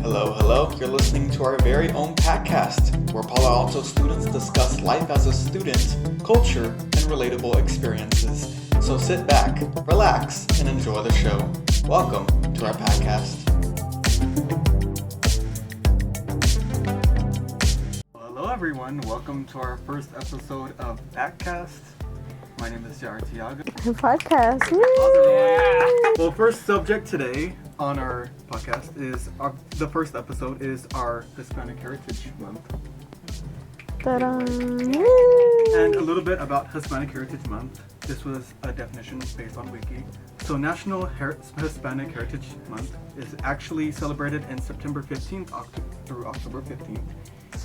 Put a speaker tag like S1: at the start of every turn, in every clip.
S1: Hello, hello. You're listening to our very own PACcast, where Palo Alto students discuss life as a student, culture, and relatable experiences. So sit back, relax, and enjoy the show. Welcome to our PACcast. Hello, everyone. Welcome to our first episode of PACcast. My name is Jar Tiago.
S2: Podcast.
S1: Well, first subject today on our podcast is the first episode is our Hispanic Heritage Month.
S2: Ta-da.
S1: And a little bit about Hispanic Heritage Month. This was a definition based on Wiki. So National Hispanic Heritage Month is actually celebrated in September 15th through October 15th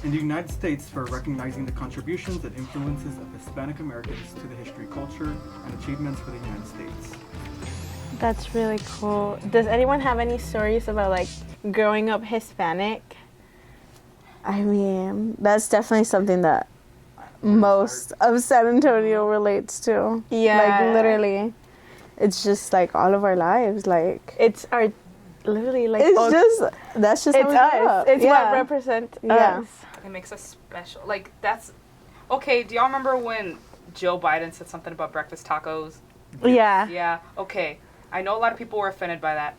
S1: in the United States for recognizing the contributions and influences of Hispanic Americans to the history, culture, and achievements for the United States.
S2: That's really cool. Does anyone have any stories about like growing up Hispanic? I mean, that's definitely something that most of San Antonio relates to.
S3: Yeah.
S2: Like literally. It's just like all of our lives. Like
S3: It's our, literally like,
S2: that's just how
S3: it's
S2: we grew
S3: us.
S2: up.
S3: It's
S2: Yeah.
S3: what represents
S2: Yeah.
S3: us.
S4: It makes us special. Like, that's... Okay, do y'all remember when Joe Biden said something about breakfast tacos?
S3: Yeah.
S4: Yeah, okay. I know a lot of people were offended by that.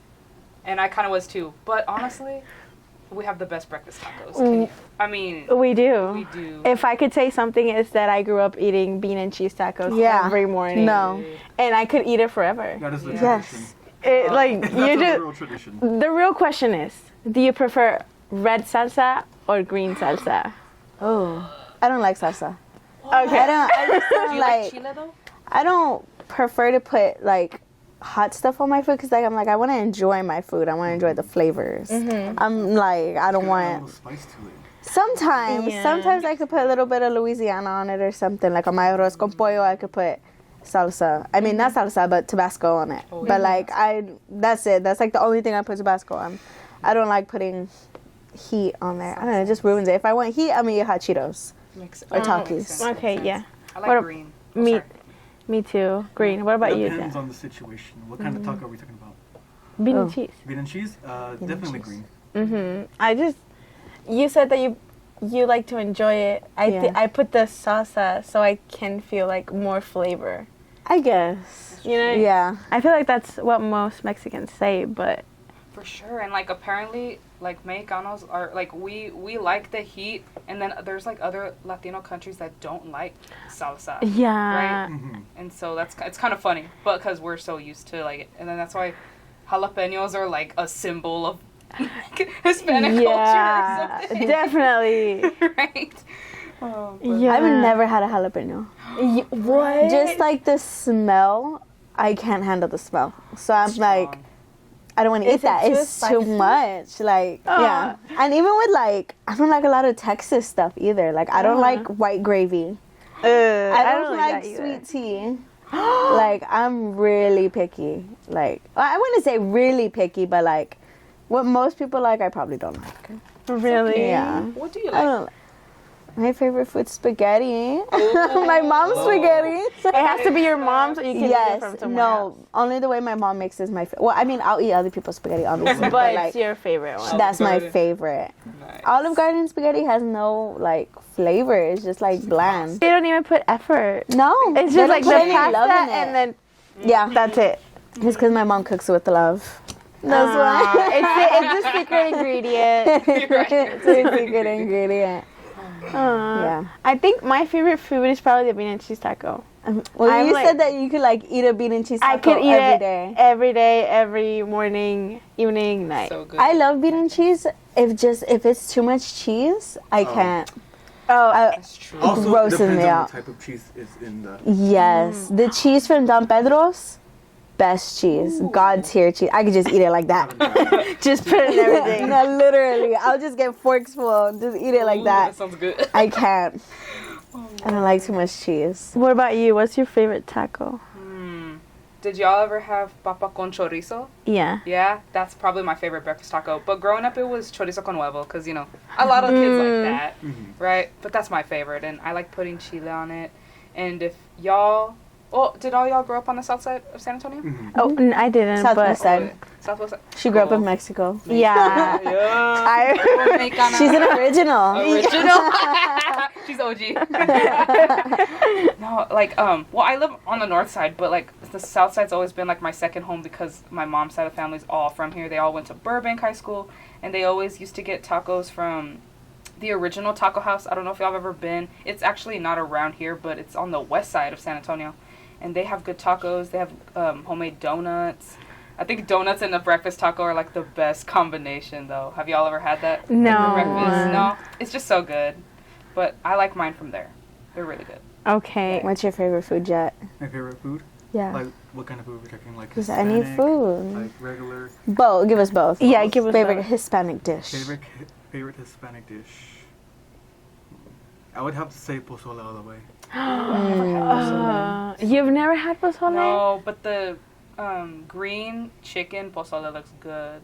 S4: And I kind of was too. But honestly, we have the best breakfast tacos. I mean,
S3: We do.
S4: we do.
S3: If I could say something, it's that I grew up eating bean and cheese tacos
S2: Yeah.
S3: every morning.
S2: No.
S3: And I could eat it forever.
S1: That is the
S2: Yes.
S1: tradition.
S3: It, like,
S1: That's
S3: you
S1: a
S3: just...
S1: real tradition.
S3: The real question is, do you prefer red salsa or green salsa?
S2: Oh. I don't like salsa.
S3: Okay.
S2: I just
S4: Do
S2: don't
S4: you like
S2: like,
S4: chile, though?
S2: I don't prefer to put like hot stuff on my food because like I'm like I want to enjoy my food. I want to enjoy the flavors. I'm like I don't
S1: Add a
S2: want.
S1: little spice to it.
S2: Sometimes
S3: Yeah.
S2: I could put a little bit of Louisiana on it or something. Like on my arroz con pollo, I could put salsa. I mean not salsa, but Tabasco on it.
S4: Oh,
S2: But
S4: yeah.
S2: like that's it. That's like the only thing I put Tabasco on. I don't like putting heat on there. I don't know. It just ruins it. If I want heat, I'm gonna eat hot Cheetos
S4: Makes,
S2: or
S4: makes
S2: Takis.
S4: sense,
S3: Okay,
S4: makes
S3: yeah.
S4: sense. I like
S3: What
S4: green.
S3: Me,
S4: Sorry.
S3: me too. Green. What about
S1: It
S3: you,
S1: depends
S3: Dan?
S1: on the situation. What kind of taco are we talking about?
S3: Bean
S2: Oh.
S3: and cheese.
S1: Bean and cheese? Definitely
S2: cheese.
S1: green.
S3: You said that you like to enjoy it.
S2: Yeah.
S3: I put the salsa so I can feel like more flavor.
S2: I guess.
S3: You know?
S2: Yeah.
S3: I feel like that's what most Mexicans say, but
S4: For sure, and like apparently, like Mexicanos are like we like the heat, and then there's like other Latino countries that don't like salsa,
S3: yeah.
S4: right?
S1: Mm-hmm.
S4: And so it's kind of funny, but because we're so used to like it, and then that's why jalapenos are like a symbol of Hispanic
S3: Yeah,
S4: culture or something,
S3: definitely.
S4: right? Oh, but-
S3: Yeah.
S2: I've never had a jalapeno.
S3: What?
S2: Just like the smell, I can't handle the smell. So I'm like,
S4: Strong.
S2: I don't want to
S3: Is
S2: eat that.
S3: it too
S2: It's too
S3: spicy?
S2: much. Like, yeah. And even with like, I don't like a lot of Texas stuff either. Like, I don't like white gravy. I don't like
S3: that either.
S2: sweet tea. Like, I'm really picky. Like, I wouldn't say really picky, but like, what most people like, I probably don't like.
S3: Really?
S2: Yeah.
S4: What do you
S2: I
S4: like?
S2: don't. My favorite food's spaghetti. My mom's spaghetti.
S3: It has to be your mom's, or you can eat it from
S2: Yes.
S3: somewhere else.
S2: No. Only the way my mom makes is my. Well, I mean, I'll eat other people's spaghetti, obviously.
S3: But
S2: but
S3: it's
S2: like,
S3: your favorite one.
S2: that's my
S4: Garden.
S2: favorite.
S4: Nice.
S2: Olive Garden spaghetti has no like flavor. It's just like bland.
S3: They don't even put effort.
S2: No,
S3: It's
S2: they
S3: just
S2: don't
S3: like
S2: put
S3: the
S2: any love
S3: pasta
S2: in it.
S3: and then
S2: Yeah,
S3: that's it.
S2: it's because my mom cooks it with the love. That's why.
S3: It's a secret ingredient.
S2: It's a secret ingredient. Yeah.
S3: I think my favorite food is probably the bean and cheese taco.
S2: Well,
S3: I'm
S2: you
S3: like-
S2: said that you could like eat a bean and cheese taco
S3: I could eat
S2: every
S3: it
S2: day.
S3: every day, every morning, evening, night.
S4: So good.
S2: I love bean and cheese. If it's too much cheese, I can't.
S3: Oh,
S4: That's true.
S1: Also,
S2: grosses
S1: depends
S2: me
S1: on
S2: out.
S1: what type of cheese is in the...
S2: Yes, the cheese from Don Pedro's, best cheese, God tier cheese. I could just eat it like that.
S3: just put it in everything.
S2: No, literally, I'll just get forks full, just eat it like
S4: Ooh,
S2: that.
S4: sounds good.
S2: I can't. I don't like too much cheese.
S3: What about you? What's your favorite taco?
S4: Did y'all ever have papa con chorizo?
S3: Yeah.
S4: Yeah, that's probably my favorite breakfast taco. But growing up, it was chorizo con huevo, because, you know, a lot of kids like that, right? But that's my favorite, and I like putting chile on it. And if y'all Well, did all y'all grow up on the south side of San Antonio?
S2: Oh, I didn't.
S3: Southwest
S2: but
S3: side.
S4: Southwest side.
S2: she grew up in
S4: Cool.
S2: Mexico.
S3: Yeah.
S4: Mexicana.
S2: She's an original.
S4: Original. She's OG. No, like well, I live on the north side, but like the south side's always been like my second home because my mom's side of the family's all from here. They all went to Burbank High School, and they always used to get tacos from the original taco house. I don't know if y'all have ever been. It's actually not around here, but it's on the west side of San Antonio, and they have good tacos. They have homemade donuts. I think donuts and a breakfast taco are like the best combination, though. Have y'all ever had that?
S3: No.
S4: For breakfast? No, it's just so good. But I like mine from there. They're really good.
S3: Okay.
S2: What's your favorite food, Jet?
S1: My favorite food?
S2: Yeah.
S1: Like, what kind of food we're talking? Like
S2: Just
S1: Hispanic,
S2: any food.
S1: like regular.
S2: Both. Give us both.
S3: Yeah, give us
S2: favorite
S3: both.
S2: Hispanic dish.
S1: Favorite Hispanic dish. I would have to say pozole all the way.
S3: You've never had pozole?
S4: No, but the green chicken pozole looks good.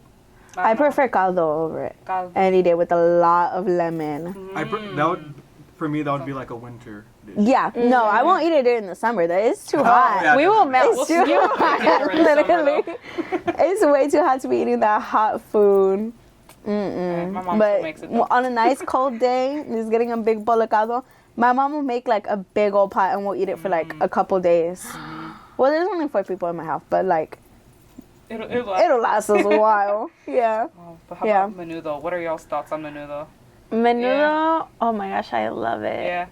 S2: I prefer caldo over it.
S4: Caldo.
S2: Any day with a lot of lemon.
S1: That would, for me, that would be like a winter dish.
S2: Yeah. No, I won't eat it during the summer. That is too hot.
S1: yeah,
S3: We will melt.
S2: It's too hot. Literally. It's way too hot to be eating that hot food.
S4: My mom
S2: But
S4: makes it. Though.
S2: on a nice cold day, just getting a big bowl of caldo, my mom will make like a big old pot and we'll eat it for like a couple days. Well, there's only 4 people in my house, but like it'll last us a while. Yeah.
S4: Oh, but how
S2: Yeah.
S4: about menudo? What are y'all's thoughts on menudo?
S3: Menudo. Oh my gosh, I love it.
S4: Yeah.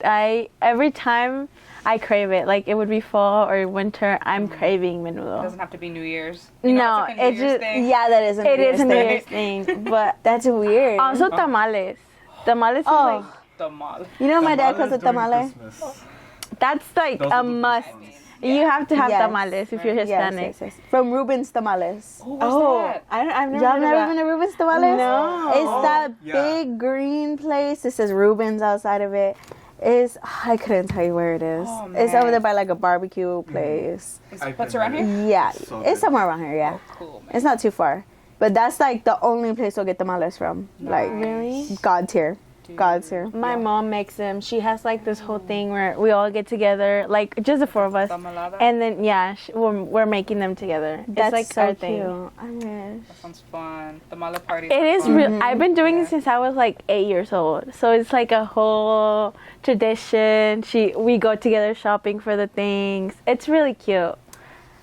S3: I every time I crave it. Like it would be fall or winter, I'm craving
S4: It
S3: menudo.
S4: doesn't have to be New Year's. You know,
S3: No,
S4: it's like a New
S3: it's
S4: Year's
S3: just
S4: thing.
S2: Yeah, that is a
S3: It is a New
S2: thing.
S3: Year's thing, but
S2: That's weird.
S3: also tamales. Tamales is
S2: Oh.
S3: like
S4: Tamale.
S2: You know my dad calls
S1: Tamales
S2: it
S1: during
S2: tamale?
S1: Christmas.
S3: that's like
S1: Those
S3: a
S1: are the best
S3: must.
S1: ones.
S3: You have to have
S2: Yes.
S3: tamales if you're Hispanic.
S2: Yes. From Ruben's Tamales.
S4: Oh, what's that?
S3: I've never
S2: Y'all
S3: heard of
S2: never
S3: that.
S2: been to Ruben's Tamales?
S3: No.
S2: It's that
S1: Yeah.
S2: big green place. It says Ruben's outside of it. I couldn't tell you where it is.
S4: Oh,
S2: It's
S4: man.
S2: over there by like a barbecue place.
S1: I've
S4: What's
S1: been
S4: around
S1: there.
S4: here?
S2: Yeah,
S1: So
S2: it's
S1: good.
S2: somewhere around here. Yeah,
S4: Oh, cool, man.
S2: it's not too far. But that's like the only place we'll get tamales from. Like
S3: Really?
S2: God tier.
S4: Dude.
S2: God tier.
S3: My mom makes them. She has like this whole thing where we all get together, like just the 4 of us,
S4: Tamalada?
S3: and then we're making them together.
S2: That's
S3: it's like
S2: so
S3: our
S2: cute.
S3: thing.
S2: I wish.
S4: That sounds fun. Tamale party.
S3: It is
S4: fun.
S3: real. I've been doing
S4: Yeah.
S3: it since I was like 8 years old, so it's like a whole tradition. We go together shopping for the things. It's really cute.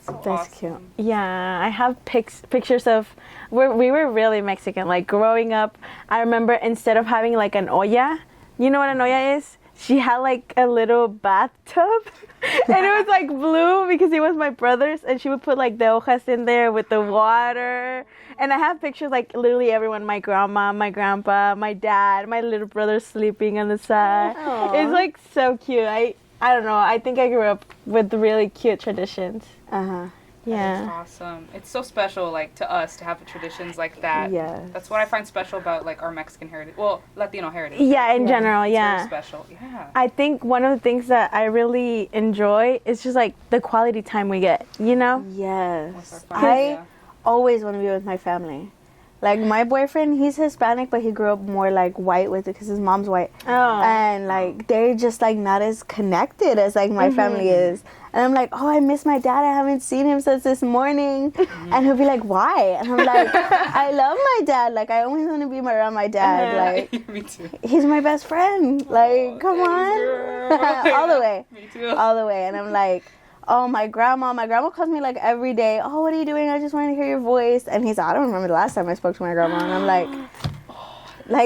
S4: So
S2: That's
S4: awesome.
S3: Yeah, I have pictures of we were really Mexican. Like growing up, I remember instead of having like an olla, you know what an olla is? She had like a little bathtub, and it was like blue because it was my brother's, and she would put like the hojas in there with the water. And I have pictures like literally everyone: my grandma, my grandpa, my dad, my little brother sleeping on the side.
S2: Aw.
S3: It's like so cute. I don't know. I think I grew up with really cute traditions.
S2: Uh-huh.
S3: Yeah.
S4: That's awesome. It's so special, like, to us to have traditions like that.
S2: Yes.
S4: That's what I find special about, like, our Mexican heritage. Well, Latino heritage.
S3: Yeah, in
S2: Yeah.
S3: general,
S4: It's
S3: yeah.
S4: very special. Yeah.
S3: I think one of the things that I really enjoy is just like the quality time we get, you know?
S4: With
S2: Yes.
S4: our family,
S2: I always want to be with my family. Like my boyfriend, he's Hispanic, but he grew up more like white with it because his mom's white.
S3: Oh.
S2: And like they're just like not as connected as like my family is. And I'm like, oh, I miss my dad. I haven't seen him since this morning. And he'll be like, why? And I'm like, I love my dad. Like I always want to be around my dad. Like
S4: Me too.
S2: he's my best friend. Like come on,
S4: girl.
S2: all the way,
S4: Me too.
S2: all the way. And I'm like, oh, my grandma calls me like every day. Oh, what are you doing? I just wanted to hear your voice. And he's like, I don't remember the last time I spoke to my grandma. And I'm like,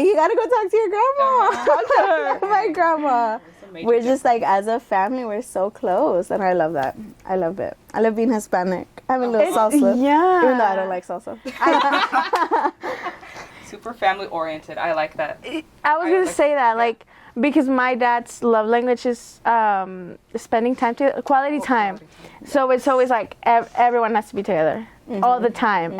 S2: you gotta go talk to your grandma. My grandma.
S4: It's a major
S2: We're just like, as a family, we're so close. And I love that. I love it. I love being Hispanic. I have a little salsa.
S3: Yeah.
S2: Even though I don't like salsa.
S4: super family oriented. I like that.
S3: I was gonna
S4: like-
S3: say that, like, because my dad's love language is spending time quality time. So it's always like everyone has to be together all the time.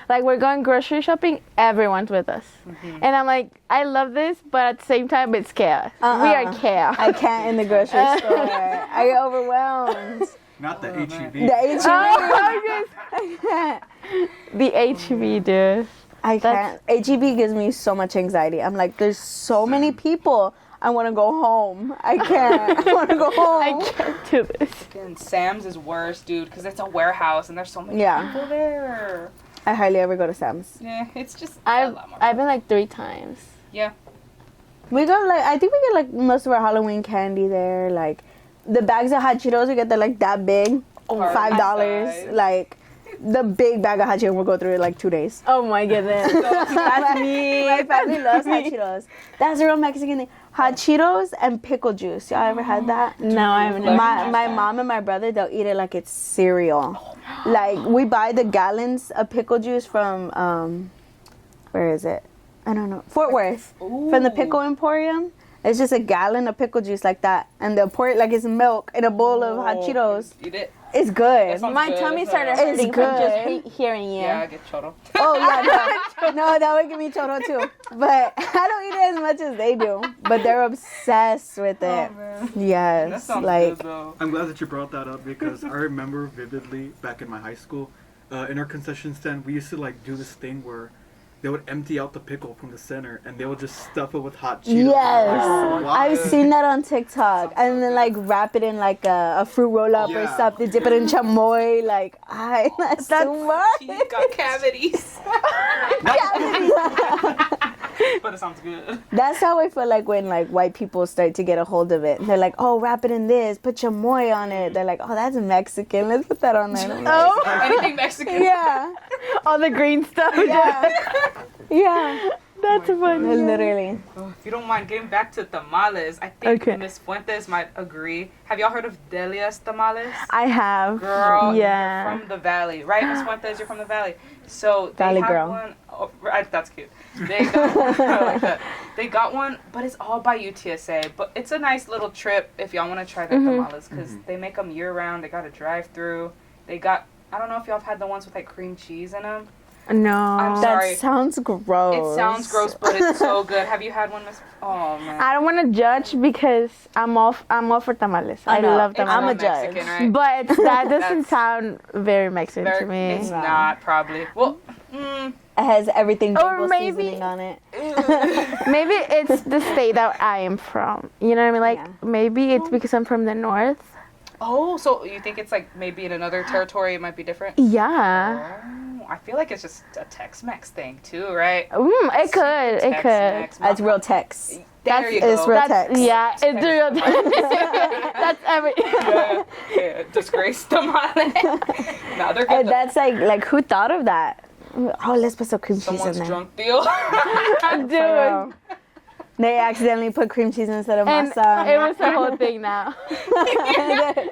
S3: Like we're going grocery shopping, everyone's with us, and I'm like, I love this, but at the same time, it's chaos. We are chaos.
S2: I can't in the grocery store. I get overwhelmed.
S1: Not the HEB.
S2: The HEB.
S3: I can't. The HB, dude.
S2: I can't. HEB gives me so much anxiety. I'm like, there's so many people. I want to go home. I can't. I want to go home.
S3: I can't do this.
S4: And Sam's is worse, dude, because it's a warehouse and there's so many
S2: Yeah.
S4: people there.
S2: I hardly ever go to Sam's.
S4: Yeah, it's just a lot more.
S3: I've been like 3 times.
S4: Yeah.
S2: We got like, I think we get like most of our Halloween candy there. Like the bags of hot Cheetos, we get like that big, $5.
S4: size.
S2: Like the big bag of hot Cheetos will go through in like 2 days.
S3: Oh my goodness.
S2: That's me. My family loves hot Cheetos. That's a real Mexican thing. Hot Cheetos and pickle juice. Y'all ever had that?
S3: No, I haven't.
S2: My mom and my brother, they'll eat it like it's cereal. Like we buy the gallons of pickle juice from where is it? I don't know. Fort Worth. From the Pickle Emporium. It's just a gallon of pickle juice like that, and they'll pour it like it's milk in a bowl of hot Cheetos.
S4: Eat it.
S2: It's good.
S4: That sounds
S3: My
S4: good
S3: tummy
S4: as
S3: started
S4: hell.
S3: hurting
S2: It's
S3: from just
S2: good.
S3: hearing you.
S4: Yeah, I get choro.
S2: Oh yeah, no, that would give me choro too. But I don't eat it as much as they do. But they're obsessed with it.
S4: Man.
S2: Yes,
S4: That sounds
S2: like
S4: good, though.
S1: I'm glad that you brought that up because I remember vividly back in my high school, in our concession stand, we used to like do this thing where they would empty out the pickle from the center and they would just stuff it with hot Cheetos.
S2: yes,
S1: Like, wow.
S2: I've seen that on TikTok, and then like wrap it in like a fruit roll up or
S1: Yeah.
S2: something. Dip it in chamoy. Like that's too much.
S4: Teeth got cavities. But it sounds good.
S2: That's how I feel like when like white people start to get a hold of it. They're like, oh, wrap it in this, put chamoy on it. They're like, oh, that's Mexican. Let's put that on there.
S3: Oh,
S4: Anything Mexican.
S2: Yeah,
S3: all the green stuff.
S2: yeah, yeah.
S3: That's funny.
S2: Literally.
S4: Oh, if you don't mind getting back to tamales, I think
S3: Okay.
S4: Miss Fuentes might agree. Have y'all heard of Delia's tamales?
S3: I have.
S4: Girl,
S3: Yeah.
S4: you're from the valley, right? Miss Fuentes, you're from the valley. So they
S2: Valley
S4: have
S2: girl.
S4: one. Oh, right, that's cute. They got one. I like that. They got one, but it's all by UTSA. But it's a nice little trip if y'all want to try their tamales because they make them year round. They got a drive-through. They got. I don't know if y'all have had the ones with like cream cheese in them.
S3: No.
S4: I'm
S2: That
S4: sorry.
S2: sounds gross.
S4: It sounds gross, but it's so good. Have you had one, Miss? Oh man.
S3: I don't want to judge because I'm all for tamales. I
S2: know.
S3: love
S2: It's
S3: tamales.
S2: I'm a
S4: not
S2: judge.
S4: Mexican, right?
S3: But that doesn't
S4: That's-
S3: sound very Mexican to me.
S4: It's not probably. Well,
S2: It has everything
S3: Or
S2: jumbo
S3: maybe-
S2: seasoning on it.
S3: Maybe it's the state that I am from. You know what I mean? Like
S2: Yeah.
S3: maybe it's because I'm from the north.
S4: oh, so you think it's like maybe in another territory it might be different?
S3: Yeah.
S4: Oh, I feel like it's just a Tex-Mex thing too, right?
S3: It could. It could.
S4: Tex-Mex,
S2: That's real Tex.
S4: There you
S2: it's
S4: go.
S2: real
S3: That's
S2: Tex.
S3: yeah. It's real. That's every.
S4: Yeah, disgrace tamale. Now they're good.
S2: And that's like who thought of that? Oh, let's put some cream cheese in
S4: Someone's
S2: there.
S4: drunk deal.
S2: For real. They accidentally put cream cheese instead of
S3: And
S2: masa.
S3: it was the whole thing now.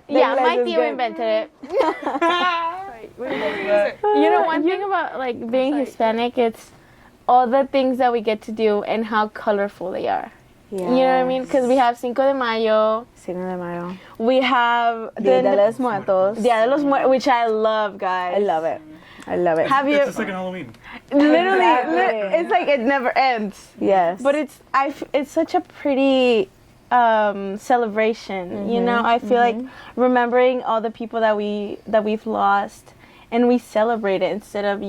S3: Yeah, my tío invented it. You know, one thing about like being Hispanic, it's all the things that we get to do and how colorful they are. You know what I mean? Because we have Cinco de Mayo,
S2: Cinco de Mayo.
S3: we have
S2: Dia de los Muertos.
S3: Dia de los Muertos, which I love, guys.
S2: I love it. I love it.
S3: Have you
S1: It's the second Halloween.
S3: literally?
S2: Exactly.
S3: It's like it never ends.
S2: Yes.
S3: But it's such a pretty celebration. You know, I feel like remembering all the people that we've lost, and we celebrate it instead of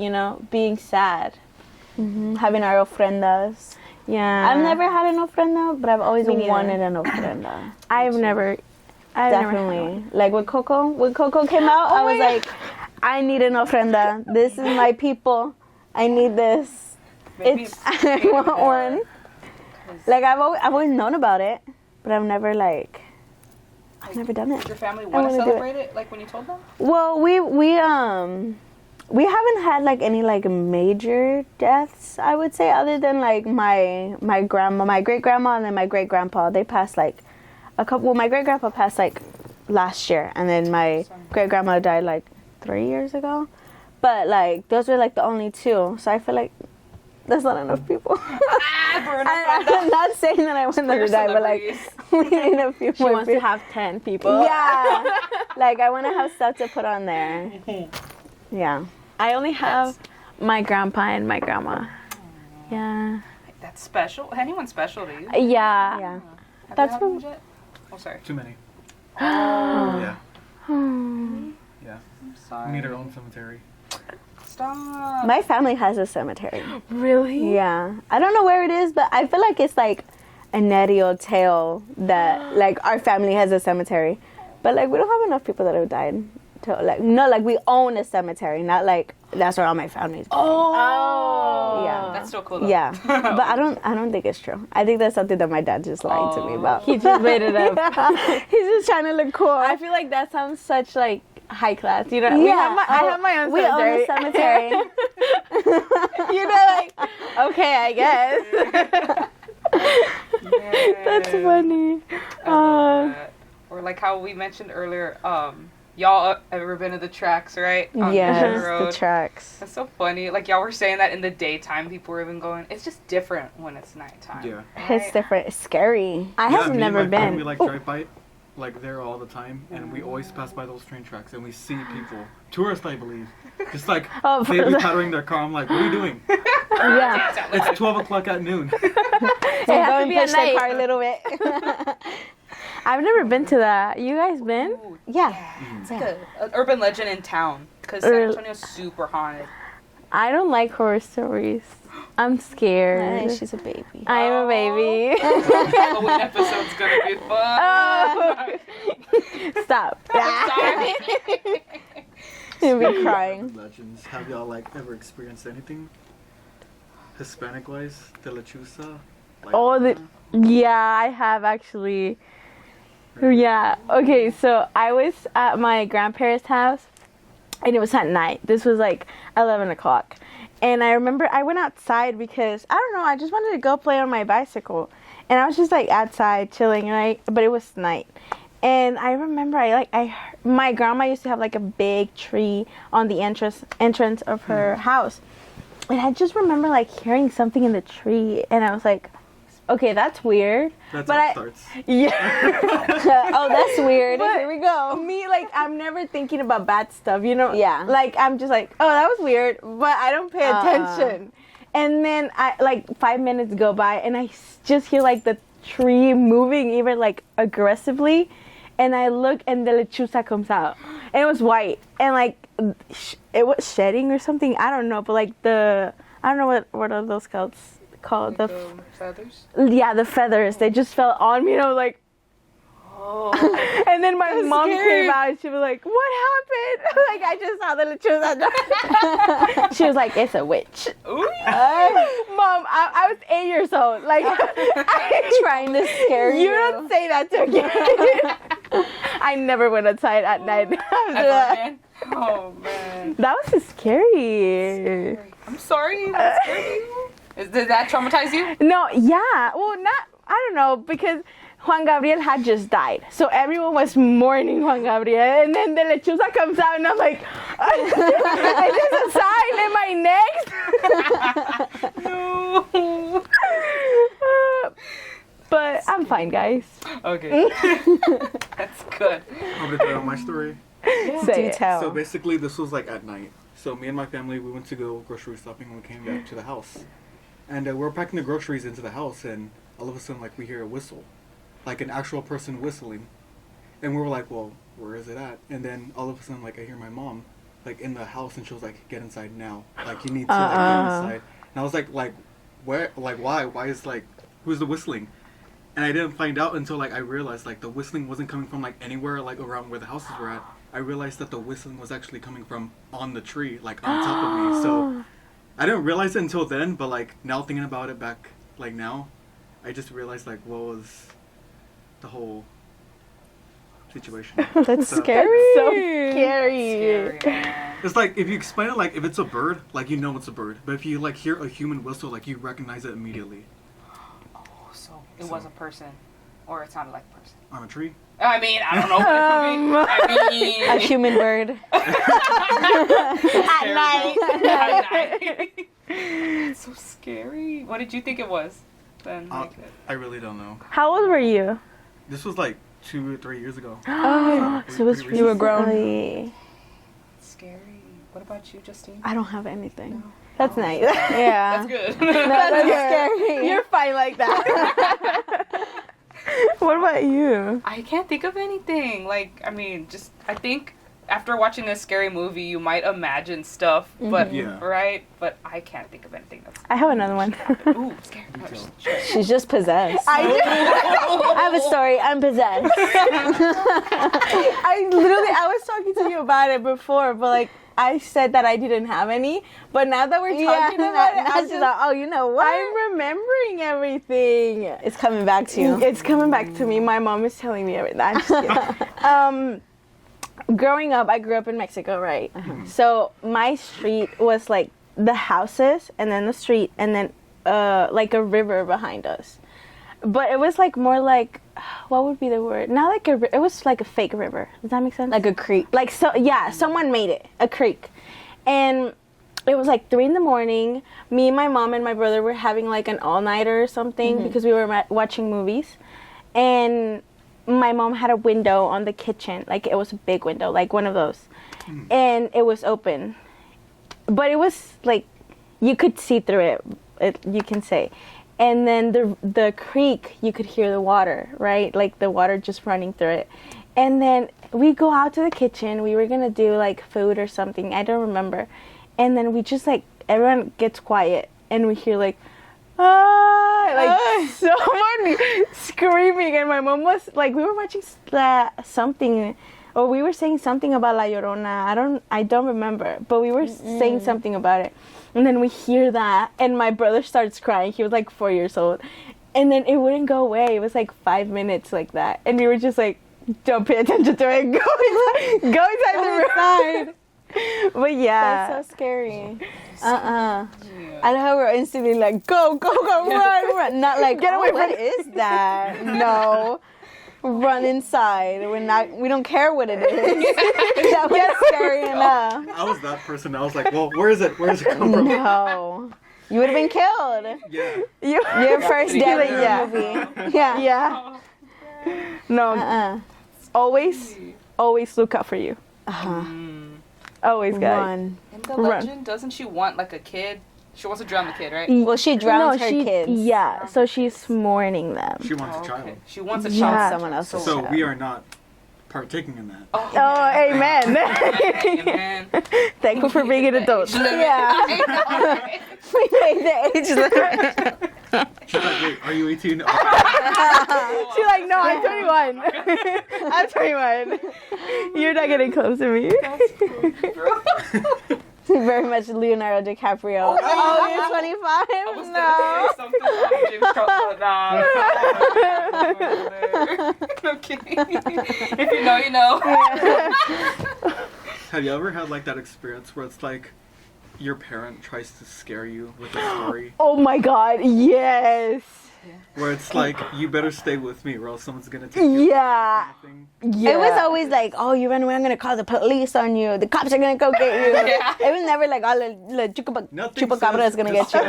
S3: being sad.
S2: having our ofrendas.
S3: Yeah,
S2: I've never had an ofrenda, but I've always
S3: Me neither.
S2: wanted an ofrenda.
S3: I've never had
S2: Definitely.
S3: one.
S2: Like when Coco came out, I was like, I need an ofrenda. This is my people. I need this.
S4: Maybe
S2: I want one. Like I've always known about it, but I've never I've never done
S4: Did
S2: it.
S4: your family want to
S2: wanna do it.
S4: celebrate it like when you told them?
S2: Well, we haven't had any major deaths, I would say, other than my grandma, my great grandma, and then my great grandpa. They passed a couple. Well, my great grandpa passed last year, and then my great grandma died 3 years ago. But those were the only two. So I feel like that's not enough people. I'm not saying that I want them to die, but we need a few
S3: She
S2: more
S3: wants to
S2: people.
S3: have 10 people.
S2: Yeah, I want to have stuff to put on there. Yeah.
S3: I only have my grandpa and my grandma. Yeah.
S4: That's special. Anyone special to you?
S3: Yeah.
S2: Yeah.
S4: Have
S3: That's
S4: you had
S3: what-
S4: one yet? Oh, sorry.
S1: Too many.
S4: Oh,
S1: Yeah.
S3: Hmm.
S1: Yeah.
S4: I'm
S1: We
S4: sorry.
S1: need our own cemetery.
S4: Stop.
S2: My family has a cemetery.
S3: Really?
S2: Yeah. I don't know where it is, but I feel like it's
S3: anecdotal tale that like our family has a cemetery, but like we don't have enough people that have died to like like we own a cemetery, not like that's where all my family's buried.
S4: Oh,
S3: Yeah.
S4: that's so cool. Though.
S3: Yeah, but I don't think it's true. I think that's something that my dad just lied to me about.
S2: He just made it up.
S3: He's just trying to look cool.
S2: I feel like that sounds such like high class. You know,
S3: Yeah.
S2: I have my own
S3: We own a
S2: cemetery.
S3: cemetery.
S2: You know, like okay, I guess. That's funny.
S4: I love that. Or like how we mentioned earlier, y'all ever been to the tracks, right? On
S3: Yes,
S4: Mission
S3: the
S4: Road.
S3: tracks.
S4: That's so funny. Like y'all were saying that in the daytime, people were even going. It's just different when it's nighttime.
S1: Yeah.
S3: It's different. It's scary. I
S1: Yeah,
S3: have
S1: me and
S3: never
S1: my family,
S3: been.
S1: We like
S3: Ooh.
S1: drive by, like there all the time, and we always pass by those train tracks, and we see people, tourists, I believe, just like
S3: Oh,
S1: baby powdering their car. I'm like, what are you doing?
S3: Yeah.
S1: It's 12 o'clock at noon.
S3: They
S2: go
S3: have
S2: and
S3: to
S2: push
S3: push
S2: their
S3: their
S2: car
S3: car a little bit.
S2: I've never been to that. You guys been?
S4: Ooh,
S3: Yeah.
S4: it's like an urban legend in town because San Antonio's super haunted.
S2: I don't like horror stories. I'm scared.
S3: Hey, she's a baby.
S2: I am a baby.
S4: Halloween episode's gonna be fun.
S2: Oh. Stop.
S4: Sorry.
S3: He'll be crying.
S1: Legends. Have y'all like ever experienced anything Hispanic wise? De La Chusa? Like,
S2: Yeah, I have actually. Yeah. Okay, so I was at my grandparents' house, and it was at night. This was like 11 o'clock. And I remember I went outside because, I don't know, I just wanted to go play on my bicycle. And I was just like outside chilling, right? But it was night. And I remember my grandma used to have like a big tree on the entrance of her house. And I just remember like hearing something in the tree, and I was like, okay, that's weird.
S1: That's
S2: but
S1: how it starts.
S2: Yeah.
S3: Oh, that's weird.
S2: But
S3: Here we go.
S2: Me, like, I'm never thinking about bad stuff, you know?
S3: Yeah.
S2: Like, I'm just like, oh, that was weird, but I don't pay attention. And then, 5 minutes go by, and I just hear, like, the tree moving even, like, aggressively. And I look, and the lechuza comes out. And it was white. And, like, it was shedding or something. I don't know. But, like, I don't know what are those called?
S4: Like, feathers.
S2: Yeah, the feathers. They just fell on me, and I was like,
S4: Oh.
S2: and then my mom
S4: scary.
S2: came out, and she was like, what happened? Like, I just saw the lechuza. She was like, it's a witch.
S4: Ooh.
S2: Mom, I was 8 years old. Like,
S3: Trying to scare you.
S2: you don't say that to a kid. I never went outside at night after
S4: Ever
S2: that.
S4: again? Oh man.
S2: That was scary.
S4: I'm sorry. That scared you. Did that traumatize you?
S2: No, yeah. Well, I don't know, because Juan Gabriel had just died. So everyone was mourning Juan Gabriel. And then the lechuza comes out, and I'm like, is this a sign? Am I next?
S4: No.
S2: But I'm fine, guys.
S4: Okay. That's good.
S1: I'm gonna tell my story.
S2: Say
S3: Do
S2: it.
S3: tell.
S1: So basically, this was like at night. So me and my family, we went to go grocery shopping when we came back to the house. And we were packing the groceries into the house, and all of a sudden, like, we hear a whistle. Like an actual person whistling. And we were like, well, where is it at? And then all of a sudden, like, I hear my mom, like, in the house, and she was like, get inside now. Like, you need to, like, get inside. And I was like, where, like, why? Why is, like, who's the whistling? And I didn't find out until, like, I realized, like, the whistling wasn't coming from, like, anywhere, like, around where the houses were at. I realized that the whistling was actually coming from on the tree, like, on top of me. So I didn't realize it until then, but, like, now thinking about it back, like, now, I just realized, like, what was the whole situation.
S3: That's
S1: So-
S3: scary.
S2: So scary.
S4: Scary, man.
S1: It's like, if you explain it, like, if it's a bird, like, you know it's a bird. But if you, like, hear a human whistle, like, you recognize it immediately.
S4: Oh, so it was a person, or it sounded like a person.
S1: On a tree?
S4: I mean, I don't know what it could be. I mean,
S3: A human bird.
S4: at
S2: night.
S4: At night. It's so scary. What did you think it was? Then, like,
S1: I really don't know.
S2: How old were you?
S1: This was, like, 2 or 3 years ago.
S2: Oh, so it was
S1: pretty
S3: You were
S1: recent.
S3: grown.
S2: recently.
S4: scary. What about you, Justine?
S2: I don't have anything.
S4: No.
S2: That's nice.
S3: Yeah.
S4: That's good.
S3: That's scary.
S2: You're fine like that. What about you?
S4: I can't think of anything. Like, I mean, just, I think after watching a scary movie, you might imagine stuff, but
S1: Yeah.
S4: right? But I can't think of anything that's.
S3: I have another one.
S4: Ooh, scary.
S2: She's just possessed.
S3: I have a story. I'm possessed. I was talking to you about it before, but like I said that I didn't have any. But now that we're talking about it, I'm just like,
S2: oh, you know what?
S3: I'm remembering everything.
S2: It's coming back to you.
S3: It's coming back to me. My mom is telling me everything. I'm just kidding. Growing up, I grew up in Mexico, right? So my street was like the houses, and then the street, and then like a river behind us. But it was like more like, what would be the word? Not like it was like a fake river. Does that make sense?
S2: Like a creek.
S3: Like, so yeah, someone made it a creek, and it was like 3 a.m. Me and my mom and my brother were having like an all-nighter or something because we were watching movies, and my mom had a window on the kitchen. Like, it was a big window, like one of those, and it was open, but it was like you could see through it, you can say. And then the creek, you could hear the water, right? Like the water just running through it. And then we go out to the kitchen. We were going to do like food or something. I don't remember. And then we just like, everyone gets quiet. And we hear like, someone screaming. And my mom was like, we were watching something, or we were saying something about La Llorona. I don't remember. But we were saying something about it. And then we hear that, and my brother starts crying. He was like 4 years old. And then it wouldn't go away. It was like 5 minutes like that. And we were just like, don't pay attention to it. Go inside the room. But yeah.
S2: That's so scary.
S4: Yeah.
S2: I know how we're instantly like, go, run. Not like,
S3: Get away
S2: what
S3: from
S2: is that? No. Run inside. We don't care what it is. That was scary enough.
S1: I was that person. I was like, well, where is it? Where does it come from?
S2: No. You would have been killed.
S1: Yeah.
S2: Your first death in the
S3: Yeah.
S2: movie. Yeah.
S3: Yeah. No. Always look out for you. Always, guys.
S2: Run.
S4: In the
S3: Run.
S4: legend, doesn't she want like a kid? She wants to drown the kid, right?
S2: Well, she drowns her kids.
S3: Yeah, so she's mourning them.
S1: She wants a
S4: Okay.
S1: child.
S4: She wants a
S3: Yeah.
S4: child.
S2: Someone else's
S1: So
S2: child.
S1: we are not partaking in that.
S4: Oh,
S3: Oh, amen.
S4: Amen.
S3: Thankful for being an adult.
S2: Yeah. We made the age limit.
S1: She's like, wait, are you 18?
S3: She's like, no, I'm 21. I'm 21. You're not getting close to me.
S2: Very much Leonardo DiCaprio. Oh, you're 25?
S4: I was gonna say something like James Charles. Nah. I'm kidding. If you know, you know.
S1: Have you ever had like that experience where it's like your parent tries to scare you with a story?
S3: Oh my god, yes.
S1: Where it's like, you better stay with me or else someone's gonna take you.
S3: Yeah.
S1: Kind of thing.
S3: Yeah.
S2: It was always like, oh, you run away, I'm going to call the police on you. The cops are going to go get you.
S4: Yeah.
S2: It was never like, oh, the
S1: Nothing
S2: chupacabra is going to get you.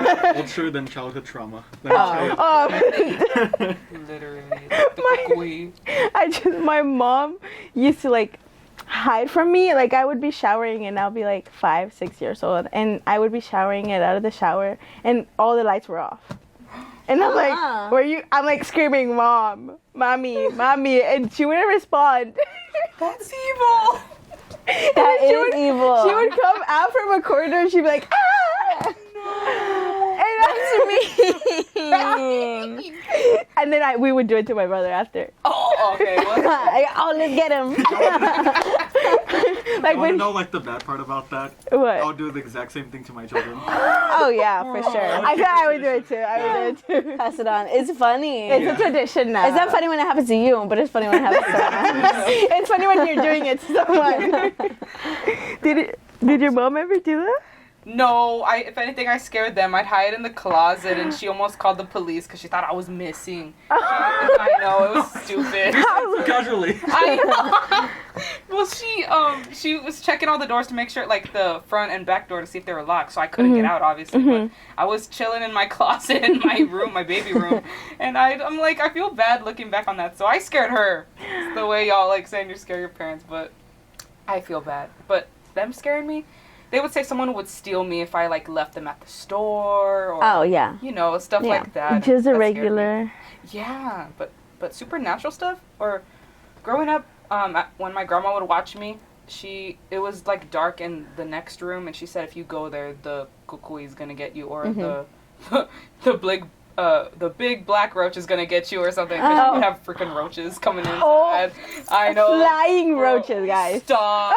S1: Ultra than childhood trauma. Let me tell you.
S4: Literally. The kukui.
S3: My mom used to like hide from me. Like, I would be showering and I'll be like 5, 6 years old, and I would be showering it out of the shower and all the lights were off. And I'm like, where you? I'm like screaming, Mom, Mommy, and she wouldn't respond.
S4: That's evil.
S2: That is evil.
S3: She would come out from a corner and she'd be like, ah! And that's me. And then we would do it to my brother after.
S4: Oh, okay. What?
S2: Oh, let's get him.
S1: I want to know like the bad part about that.
S3: What?
S1: I'll do the exact same thing to my children.
S2: Oh, yeah, for sure.
S3: I thought I would do it too.
S2: Pass it on. It's funny.
S3: It's a tradition now.
S2: It's not funny when it happens to you, but it's funny when it happens to someone else.
S3: It's funny when you're doing it to someone. Did your mom ever do that?
S4: No, if anything, I scared them. I'd hide in the closet, and she almost called the police because she thought I was missing. I know, it was stupid.
S1: Casually.
S4: I know. Well, she was checking all the doors to make sure, like, the front and back door to see if they were locked, so I couldn't get out, obviously. But I was chilling in my closet in my room, my baby room, and I'm like, I feel bad looking back on that, so I scared her. It's the way y'all, like, saying you scare your parents, but I feel bad. But them scaring me, they would say someone would steal me if I, like, left them at the store, or,
S2: Oh, yeah.
S4: you know, stuff
S2: Yeah.
S4: like that.
S3: Just a
S4: That scared me.
S3: regular.
S4: Yeah, but supernatural stuff, or growing up, when my grandma would watch me, it was like dark in the next room, and she said if you go there, the kukui is gonna get you, or the big black roach is gonna get you, or something. 'Cause she would have freaking roaches coming in.
S3: Oh,
S4: I know.
S3: Flying roaches, guys.
S4: Stop.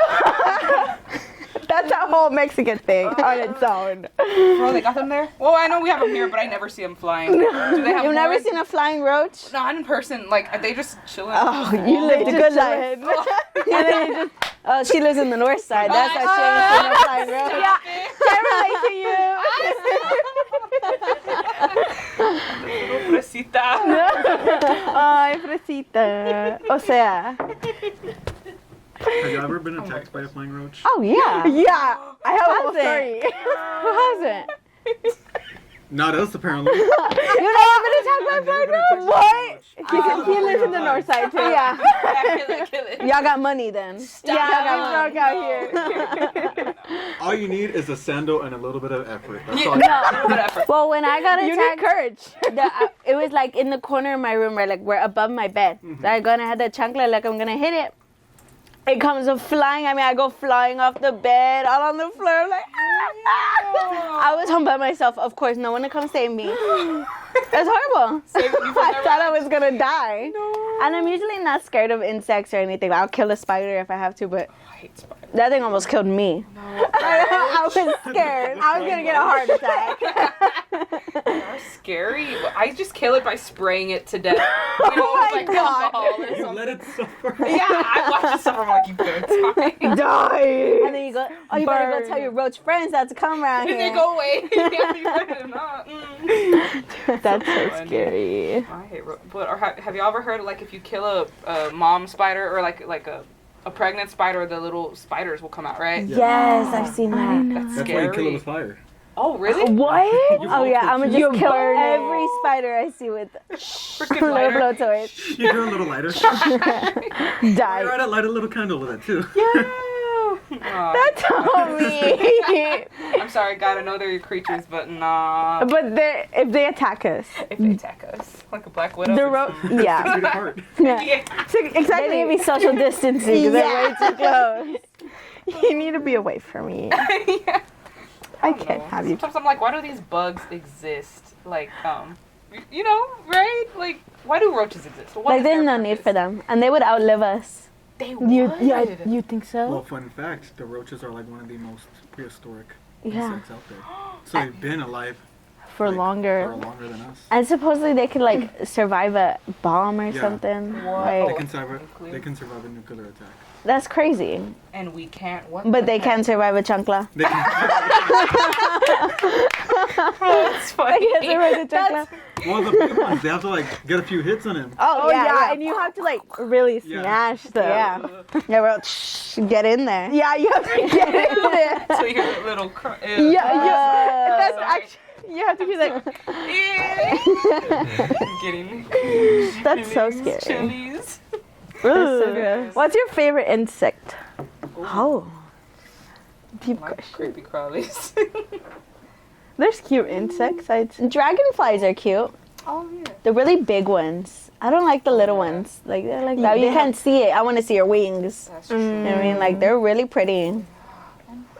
S3: That's a whole Mexican thing on its own.
S4: Bro, they got them there? Well, I know we have them here, but I never see them flying. Do they have
S3: You've never
S4: more?
S3: seen a flying roach?
S4: Not in person. Like, are they just chilling?
S3: Oh, you lived a good life. And then you just, oh, she lives in the north side. That's why she ain't seen a flying roach. Yeah, can relate to you.
S4: Fresita.
S3: Ay, fresita. O sea.
S1: Have you ever been attacked by a flying roach?
S3: Oh, yeah. Yeah. I have a whole story. Who hasn't?
S1: Not us, apparently.
S3: You've never been attacked by a flying roach? What? He lives in the north side, too. Yeah.
S4: Kill it.
S3: Y'all got money, then.
S4: Stop.
S3: Y'all got money out here.
S1: All you need is a sandal and a little bit of effort. That's all.
S4: Whatever.
S3: Well, when I got
S2: You
S3: attacked,
S2: need courage.
S3: it was like in the corner of my room, right, like we're above my bed. So I gonna have the chancla, like I'm gonna hit it. It comes flying. I mean, I go flying off the bed, all on the floor. I'm like, I was home by myself. Of course, no one to come save me. It's horrible. I thought I was gonna die. No. And I'm usually not scared of insects or anything. I'll kill a spider if I have to, but
S4: I hate spiders.
S3: that thing almost killed me.
S4: No.
S3: I was scared. I was gonna get a heart attack.
S4: They're scary. I just kill it by spraying it to death. You know,
S3: Oh
S4: with, like
S3: my God.
S4: alcohol or
S1: You
S4: something.
S1: let it suffer.
S4: Yeah, I watch it suffer. I'm like, you better die.
S3: Die. And then you go, oh, you better go
S2: Burn.
S3: tell your roach friends not to come around
S4: And
S3: here.
S4: they go away. Yeah, you better not.
S3: That's so
S4: Funny.
S3: scary.
S4: I hate but have you ever heard like if you kill a mom spider or like a pregnant spider, the little spiders will come out, right?
S1: Yeah.
S3: Yes, I've seen that.
S4: That's
S1: That's why you kill it
S4: scary.
S1: with fire.
S4: Oh, really?
S3: What?
S1: You
S3: Oh yeah, I'm gonna
S1: You
S3: just kill
S2: burn it.
S3: every spider I see with
S4: Freaking
S3: little
S4: lighter.
S3: blowtorch.
S1: You do a little lighter.
S3: Die.
S1: Try to light a little candle with it too.
S4: Aw.
S3: That's on me.
S4: I'm sorry, God, I know they're your creatures, but nah.
S2: But if they attack us,
S4: If they attack us, like a black widow.
S2: the yeah.
S1: 6 feet apart.
S2: yeah.
S4: Yeah.
S3: They need to
S2: Exactly.
S3: be social distancing because they're way too close.
S2: You need to be away from me.
S4: Yeah.
S2: I
S4: don't
S2: can't
S4: know.
S2: have you.
S4: Sometimes I'm like, why do these bugs exist? Like, you know, right? Like, why do roaches exist? What
S3: Like
S4: is
S3: there's
S4: their
S3: no need
S4: purpose?
S3: for them, and they would outlive us.
S4: They would.
S2: You think so?
S1: Well, fun fact, the roaches are like one of the most prehistoric
S3: Yeah.
S1: insects out there. So they've been alive
S2: For
S1: like,
S2: longer.
S1: for longer than us.
S3: And supposedly they could like survive a bomb or
S1: Yeah.
S3: something.
S4: Whoa.
S3: Like,
S1: They can survive a nuclear attack.
S3: that's crazy.
S4: And we can't. What
S3: But
S4: the
S3: they
S4: heck?
S3: can survive a chancla.
S1: They can,
S4: That's funny.
S3: That's,
S1: well, the big ones, they have to like get a few hits on him.
S3: oh,
S2: Oh
S3: yeah,
S2: yeah, and you have to like really
S1: Yeah.
S2: smash them.
S3: Yeah. Yeah, well, get in there.
S2: Yeah, you have to get in there.
S4: So you hear a little cry.
S2: Yeah, that's
S4: Sorry.
S2: actually. You have to be like.
S4: Getting
S3: That's so
S4: chilies,
S3: scary.
S4: chilies.
S2: Ugh. What's your favorite insect?
S3: Oh.
S2: Deep
S4: Like
S2: question.
S4: creepy crawlies.
S2: There's cute insects.
S3: Dragonflies are cute.
S4: Oh yeah.
S3: The really big ones. I don't like the little ones. Like they're like that.
S2: They
S3: You can't see it. I want to see your wings.
S4: That's true.
S3: You know what I mean? Like they're really pretty.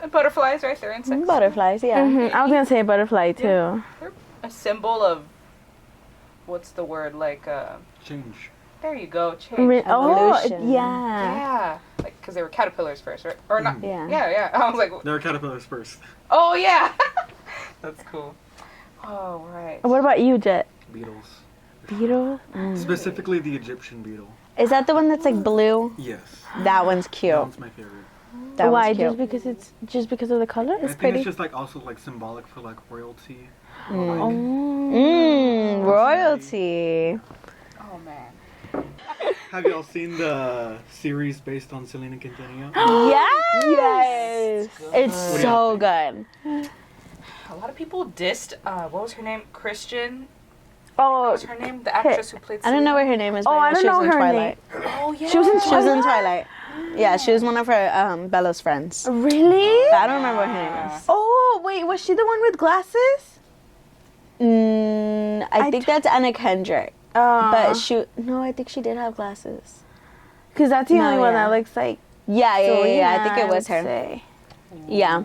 S4: And butterflies, right? They're insects.
S3: Butterflies, yeah.
S2: I was gonna say butterfly too.
S4: They're a symbol of what's the word? Like
S1: Change.
S4: there you go. Change.
S2: Oh,
S3: Evolution.
S2: yeah.
S4: Yeah. Like because they were caterpillars first, right? Or not?
S3: Yeah.
S4: Yeah. I was like,
S1: They're caterpillars first.
S4: oh yeah. That's cool. Oh right.
S2: What about you, Jet?
S1: Beetles.
S2: Beetle?
S1: Specifically the Egyptian beetle.
S3: Is that the one that's like blue?
S1: Yes.
S3: That one's cute.
S1: That one's my favorite.
S3: That
S2: Why?
S3: one's
S2: Just
S3: cute.
S2: because just because of the color?
S1: I think
S3: pretty.
S1: it's just like also like symbolic for like royalty.
S3: Royalty.
S4: Oh man.
S1: Have y'all seen the series based on Selena Quintanilla?
S3: Yes. It's
S1: What do
S3: so
S1: y'all
S3: good.
S4: A lot of people dissed. What was her name? Christian.
S2: Oh,
S4: What was her name? The actress who played.
S3: I don't know what her name is. But
S2: Oh, I
S3: know
S2: don't
S3: she was
S2: know
S3: in
S2: her
S3: Twilight.
S4: Oh yeah.
S2: she was in
S3: She was in
S2: Twilight.
S3: Twilight. Yeah, she was one of her Bella's friends.
S2: Really?
S3: But I don't remember what her name is.
S2: Oh, wait, was she the one with glasses?
S3: I think that's Anna Kendrick. But
S2: But
S3: I think she did have glasses.
S2: because that's the
S3: No,
S2: only one
S3: yeah.
S2: that looks like Yeah. I think it was
S3: Selena, I
S2: her.
S3: would say.
S2: Yeah.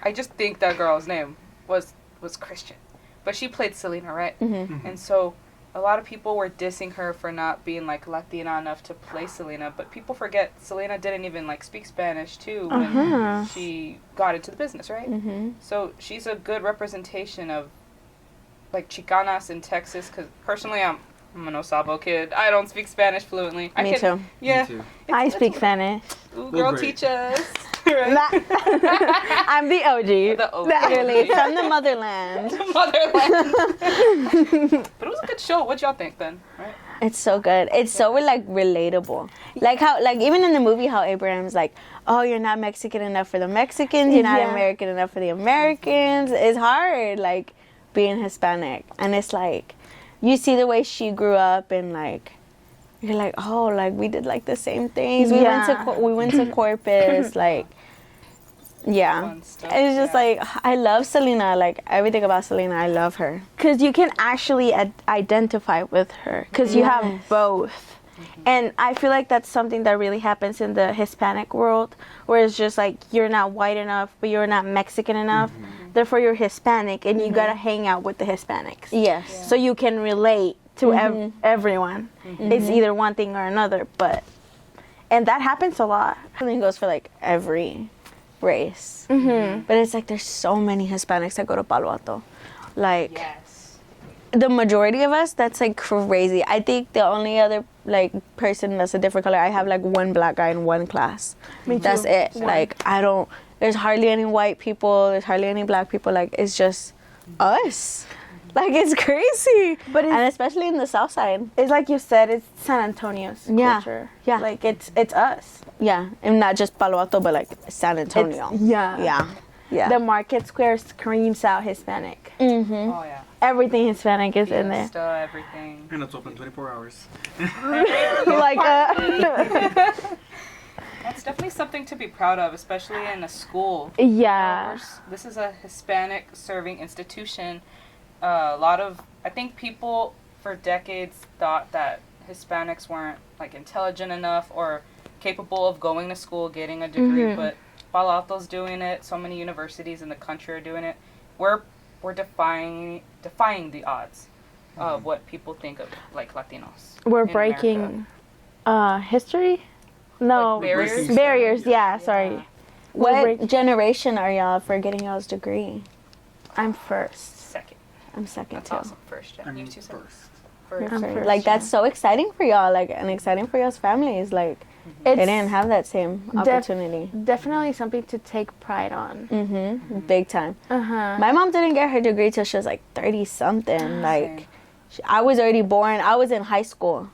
S4: I just think that girl's name was Christian, but she played Selena, right?
S2: Mm-hmm.
S4: And so a lot of people were dissing her for not being like Latina enough to play Selena, but people forget Selena didn't even like speak Spanish too when she got into the business, right?
S2: Mm-hmm.
S4: So she's a good representation of like Chicanas in Texas, because personally I'm an Osavo kid. I don't speak Spanish fluently.
S2: Me too.
S4: Yeah.
S1: Me too.
S3: I speak Spanish.
S4: Ooh, girl,
S1: great.
S4: teach us. Right?
S3: I'm the OG.
S4: The OG.
S3: Literally from the motherland.
S4: Motherland. But it was a good show. What y'all think then? Right?
S2: It's so good. It's so like relatable. Like how like even in the movie how Abraham's like, oh, you're not Mexican enough for the Mexicans. You're not
S3: Yeah.
S2: American enough for the Americans. It's hard like being Hispanic, and it's like you see the way she grew up and like. You're like, oh, like we did like the same things. We
S3: Yeah.
S2: went to Corpus, like, yeah.
S4: Fun stuff,
S2: It's just
S4: yeah.
S2: like I love Selena. Like everything about Selena, I love her.
S3: Because you can actually identify with her. Because you have both. And I feel like that's something that really happens in the Hispanic world, where it's just like you're not white enough, but you're not Mexican enough. Therefore, you're Hispanic, and you gotta hang out with the Hispanics.
S2: Yes.
S3: So you can relate to everyone. It's either one thing or another, and that happens a lot.
S2: I think it goes for like every race. But it's like there's so many Hispanics that go to Palo Alto. Like
S4: Yes.
S2: the majority of us, that's like crazy. I think the only other like person that's a different color, I have like one black guy in one class. That's it. Like there's hardly any white people, there's hardly any black people. Like it's just us. Like it's crazy.
S3: But
S2: and especially in the South Side.
S3: It's like you said, it's San Antonio's
S2: Yeah.
S3: culture.
S2: Yeah.
S3: Like it's us.
S2: Yeah. And not just Palo Alto, but like San Antonio.
S3: Yeah.
S2: Yeah.
S3: The market square screams out Hispanic.
S2: Mm-hmm.
S4: Oh yeah.
S3: Everything Hispanic is in there.
S4: Fiesta, everything.
S1: And it's open 24 hours.
S3: Like
S4: That's definitely something to be proud of, especially in a school.
S3: yeah.
S4: This is a Hispanic serving institution. I think people for decades thought that Hispanics weren't like intelligent enough or capable of going to school, getting a degree, but Palo Alto's doing it. So many universities in the country are doing it. We're defying the odds of what people think of like Latinos.
S3: We're
S4: in
S3: breaking history? No.
S4: Like barriers?
S3: Barriers, yeah, sorry.
S4: Yeah.
S2: What generation are y'all for getting y'all's degree?
S3: I'm first.
S4: Second.
S2: I'm second
S4: That's
S2: too.
S4: awesome. First, yeah.
S1: I mean,
S4: You two said
S1: first.
S4: first.
S3: I'm first,
S2: Like that's
S3: yeah.
S2: so exciting for y'all, like and exciting for y'all's families. Like they didn't have that same opportunity.
S3: Definitely something to take pride on.
S2: Big time.
S3: Uh-huh.
S2: My mom didn't get her degree till she was like 30 something. Like I was already born. I was in high school.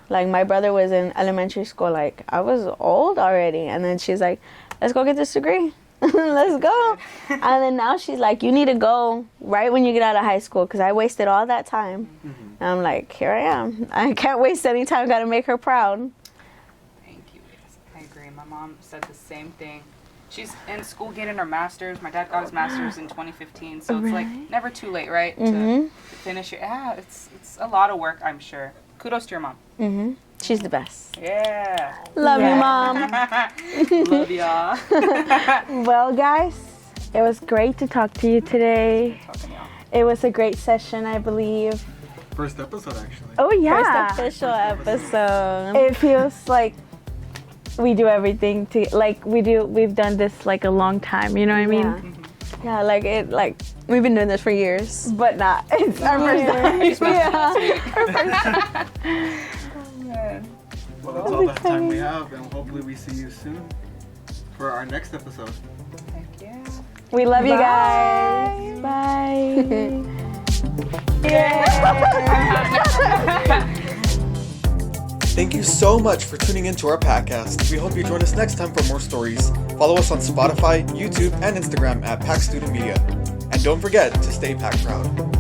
S2: Like my brother was in elementary school. Like I was old already. And then she's like, "Let's go get this degree. Let's go." And then now she's like, "You need to go right when you get out of high school because I wasted all that time." And I'm like, "Here I am. I can't waste any time. Got to make her proud."
S4: Thank you. Yes, I agree. My mom said the same thing. She's in school getting her master's. My dad got his master's in 2015, so it's like never too late, right? To finish it. Yeah, it's a lot of work, I'm sure. Kudos to your mom.
S2: She's the best.
S4: Yeah.
S2: Love you, Mom.
S4: Love y'all.
S3: Well, guys, it was great to talk to you today.
S4: Talking to y'all.
S3: It was a great session, I believe.
S1: First episode, actually.
S3: Oh, yeah.
S2: First official episode.
S3: It feels like we do everything we've done this like a long time, you know what I mean?
S2: Yeah, like we've been doing this for years.
S3: But not. It's our first time.
S4: I just met
S3: Yeah.
S4: Man.
S1: Well, that's all the time we have, and hopefully we see you soon for our next episode.
S4: Heck yeah.
S3: We love you guys. Bye.
S5: Thank you so much for tuning into our PACcast. We hope you join us next time for more stories. Follow us on Spotify, YouTube, and Instagram at PAC Student Media. And don't forget to stay PAC proud.